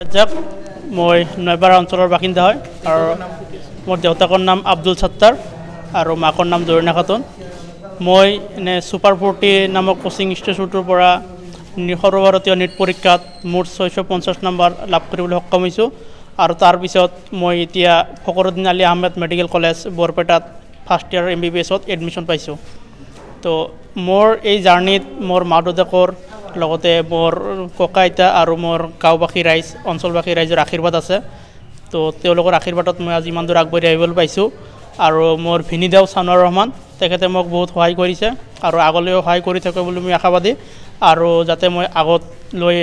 যাক মই নয়পাৰা অঞ্চলৰ বাসিন্দা হয় আৰু মোৰ দেউতাকৰ নাম আব্দুল সত্তাৰ আৰু মাকৰ নাম জৰিনা খাতুন। মই এনে ছুপাৰ 40 নামক কোচিং ইনষ্টিটিউটৰ পৰা সৰ্বভাৰতীয় নীট পৰীক্ষাত মুঠ 650 নম্বৰ লাভ কৰিবলৈ সক্ষম হৈছোঁ আৰু তাৰপিছত মই এতিয়া ফখৰুদ্দিন আলী আহমেদ মেডিকেল কলেজ বৰপেটাত ফাৰ্ষ্ট ইয়াৰ MBBSত এডমিশ্যন পাইছোঁ। তো মোৰ এই জাৰ্ণিত মোৰ মা দেউতাকৰ লগতে মোৰ ককা আইতা আৰু মোৰ গাঁওবাসী ৰাইজ অঞ্চলবাসী ৰাইজৰ আশীৰ্বাদ আছে। তো তেওঁলোকৰ আশীৰ্বাদত মই আজি ইমান দূৰ আগবাঢ়ি আহিবলৈ পাইছোঁ আৰু মোৰ ভিনিদেউ চানোৱাৰ ৰহমান তেখেতে মোক বহুত সহায় কৰিছে আৰু আগলৈও সহায় কৰি থাকে বুলি মই আশাবাদী আৰু যাতে মই আগত লৈ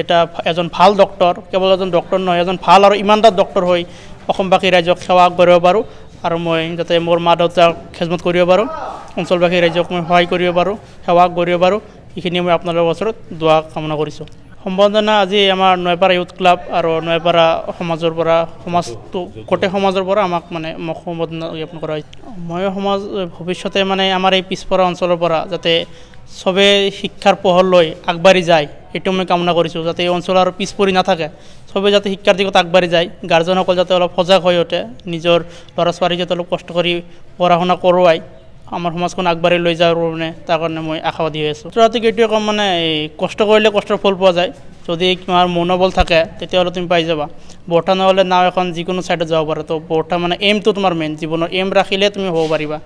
এজন ভাল ডক্টৰ, কেৱল এজন ডক্টৰ নহয়, এজন ভাল আৰু ইমানদাৰ ডক্টৰ হৈ অসমবাসী ৰাইজক সেৱা আগবঢ়াব পাৰোঁ আৰু মই যাতে মোৰ মা দেউতাক খেজমত কৰিব পাৰোঁ, অঞ্চলবাসী ৰাইজক মই সহায় কৰিব পাৰোঁ, সেৱা কৰিব পাৰোঁ, এইখিনি মই আপোনালোকৰ ওচৰত দোৱা কামনা কৰিছোঁ। সম্বৰ্ধনা আজি আমাৰ নয়পাৰা ইউথ ক্লাব আৰু নয়পাৰা সমাজৰ পৰা গোটেই সমাজৰ পৰা মোক সম্বৰ্ধনা জ্ঞাপন কৰা হৈছে। মই ভৱিষ্যতে আমাৰ এই পিছপৰা অঞ্চলৰ পৰা যাতে চবেই শিক্ষাৰ পোহৰ লৈ আগবাঢ়ি যায় এইটো মই কামনা কৰিছোঁ, যাতে এই অঞ্চল আৰু পিছ পৰি নাথাকে, চবেই যাতে শিক্ষাৰ দিশত আগবাঢ়ি যায়, গাৰ্জেনসকল যাতে অলপ সজাগ হৈ উঠে, নিজৰ ল'ৰা ছোৱালীক যাতে অলপ কষ্ট কৰি পঢ়া শুনা কৰোৱাই আমাৰ সমাজখন আগবাঢ়ি লৈ যাওঁ তাৰ কাৰণে মই আশাবাদী হৈ আছোঁ। ৰাতিক এইটোৱে কম কষ্ট কৰিলে কষ্টৰ ফল পোৱা যায়, যদি তোমাৰ মনোবল থাকে তেতিয়াহ'লে তুমি পাই যাবা। বৰ্তা নহ'লে নাও এখন যিকোনো ছাইডত যাব পাৰে। তো বৰ্তা এইমটো তোমাৰ মেইন, জীৱনৰ এইম ৰাখিলে তুমি হ'ব পাৰিবা।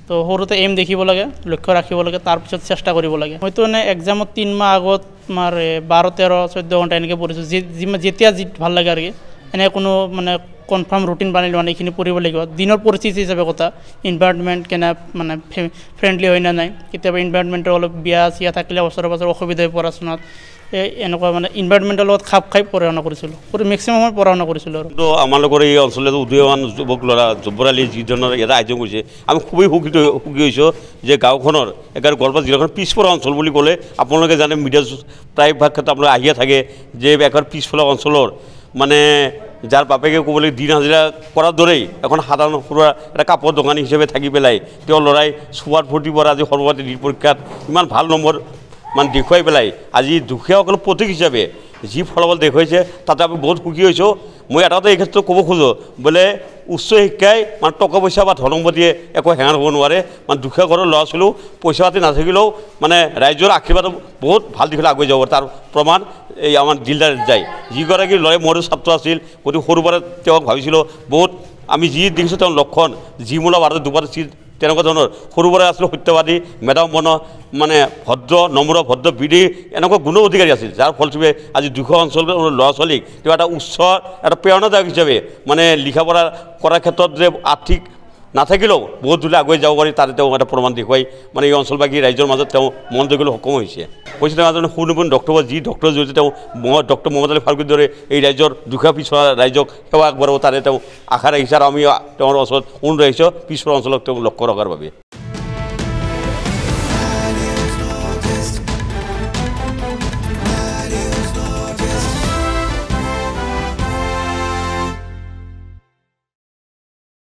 তো সৰুতে এইম দেখিব লাগে, লক্ষ্য ৰাখিব লাগে, তাৰপিছত চেষ্টা কৰিব লাগে। মইতো এক্সামত 3 মাহ আগত তোমাৰ 12, 13, 14 ঘণ্টা এনেকৈ পঢ়িছোঁ, যেতিয়া ভাল লাগে আৰু কি এনে কোনো কনফাৰ্ম ৰুটিন বানি লোৱা নাই, এইখিনি পঢ়িব লাগিব। দিনৰ পৰিস্থিতি হিচাপে কথা, ইনভাইৰনমেণ্ট ফ্ৰেণ্ডলি হয় নে নাই, কেতিয়াবা ইনভাইৰনমেণ্টৰ অলপ বিয়া চিয়া থাকিলে ওচৰে পাঁজৰে অসুবিধা হয় পঢ়া শুনাত, এনেকুৱা ইনভাইৰনমেণ্টৰ লগত খাপ খাই পঢ়া শুনা কৰিছিলোঁ, মেক্সিমাম সময় পঢ়া শুনা কৰিছিলোঁ। আৰু তো আমালোকৰ এই অঞ্চলত উদীয়মান যুৱক ল'ৰা যুৱৰালী যি ধৰণৰ এটা আয়োজন কৰিছে, আমি খুবেই সুখী হৈছোঁ যে গাঁওখনৰ গোৱালপাৰা জিলাখন পিছপৰা অঞ্চল বুলি ক'লে আপোনালোকে জানে, মিডিয়া প্ৰায়ভাগ ক্ষেত্ৰত আপোনালোকে আহিয়ে থাকে যে একেবাৰে পিছফালৰ অঞ্চলৰ যাৰ বাপেকে ক'বলৈ দিন হাজিৰা কৰাৰ দৰেই এখন সাধাৰণ সৰুৱা এটা কাপোৰ দোকানী হিচাপে থাকি পেলাই তেওঁৰ ল'ৰাই ছুপাৰ 40 পৰা আজি সৰ্বভাৰতীয় নীট পৰীক্ষাত ইমান ভাল নম্বৰ দেখুৱাই পেলাই আজি দুখীয়াসকলৰ প্ৰতীক হিচাপে যি ফলাফল দেখুৱাইছে তাতে আমি বহুত সুখী হৈছোঁ। মই এটা এই ক্ষেত্ৰত ক'ব খোজোঁ বোলে উচ্চ শিক্ষাই টকা পইচা বা ধন সম্পত্তিয়ে একো হেঙাৰ হ'ব নোৱাৰে। দুখীয়া ঘৰৰ ল'ৰা ছোৱালীও পইচা পাতি নাথাকিলেও ৰাইজৰ আশীৰ্বাদ বহুত ভাল দিশলৈ আগুৱাই যাব পাৰে। তাৰ প্ৰমাণ এই আমাৰ জিলাৰ যায়, যিগৰাকী ল'ৰাই মোৰো ছাত্ৰ আছিল, গতিকে সৰুৰ পৰা তেওঁক ভাবিছিলোঁ বহুত, আমি যি দেখিছোঁ তেওঁৰ লক্ষণ, যিমূলা ভাৰতত দুবাৰ তেনেকুৱা ধৰণৰ সৰুৰ পৰাই আছিল সত্যবাদী, মেধাৱপূৰ্ণ, ভদ্ৰ, নম্ৰ, ভদ্ৰ, বিধি, এনেকুৱা গুণ অধিকাৰী আছিল, যাৰ ফলস্বৰূপে আজি দুখীয়া অঞ্চলৰ ল'ৰা ছোৱালীক তেওঁ এটা উচ্চ এটা প্ৰেৰণাদায়ক হিচাপে লিখা পঢ়া কৰাৰ ক্ষেত্ৰত যে আৰ্থিক নাথাকিলেও বহুত দূৰলৈ আগুৱাই যাব পাৰি, তাতে তেওঁ এটা প্ৰমাণ দেখুৱাই এই অঞ্চলবাসী ৰাইজৰ মাজত তেওঁ মন জয় সক্ষম হৈছে। কৈছে তেওঁ এজন সুনিপুণ ডক্টৰ, যি ডক্টৰৰ জৰিয়তে তেওঁ ডক্টৰ মহম্মদ আলী ফাৰুকীৰ দৰে এই ৰাইজৰ দুখীয়া পিছপৰা ৰাইজক সেৱা আগবঢ়াব, তাৰে তেওঁ আশা ৰাখিছে আৰু আমি তেওঁৰ ওচৰত অনুৰোধ ৰাখিছোঁ পিছপৰা অঞ্চলক তেওঁ লক্ষ্য ৰখাৰ বাবে।